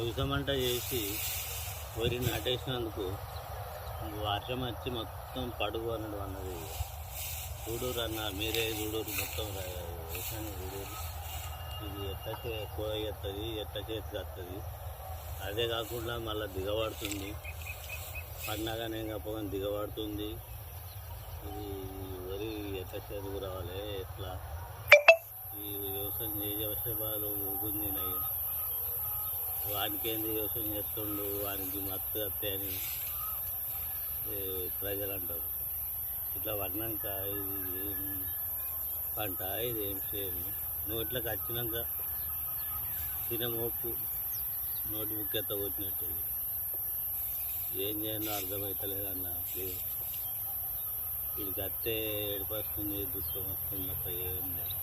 వ్యవసాయమంట చేసి వరి నాటేసినందుకు వర్షం వచ్చి మొత్తం పడుగు అన్నది అన్నది. చూడూరు అన్న మీరే చూడూరు మొత్తం వ్యవసాయం చూడూరు. ఇది ఎట్లా కోయత్తది, ఎట్లా చేతికి వస్తుంది. అదే కాకుండా మళ్ళీ దిగబడుతుంది. పండగానే కాకపోతే దిగబడుతుంది. ఇది వరి ఎట్లా చేతికి రావాలి, ఎట్లా ఈ వ్యవసాయం చేసే వర్షపాలు ఊగుందినాయి. వానికి ఏంది వ్యవసాయం చేస్తుండు, వానికి మత్తు వస్తే అని ప్రజలు అంటారు. ఇట్లా పడినాక ఇది ఏం పంట, ఇది ఏం చేయను. నోట్లోకి వచ్చినాక తినమోపు నోటి ముక్కెత్త కొట్టినట్టు. ఏం చేయాలో అర్థమవుతలేదు అన్న. ప్లీజ్ వీడికి అత్తే ఏడుపు వస్తుంది, దుఃఖం వస్తుంది తప్ప ఏం లేదు.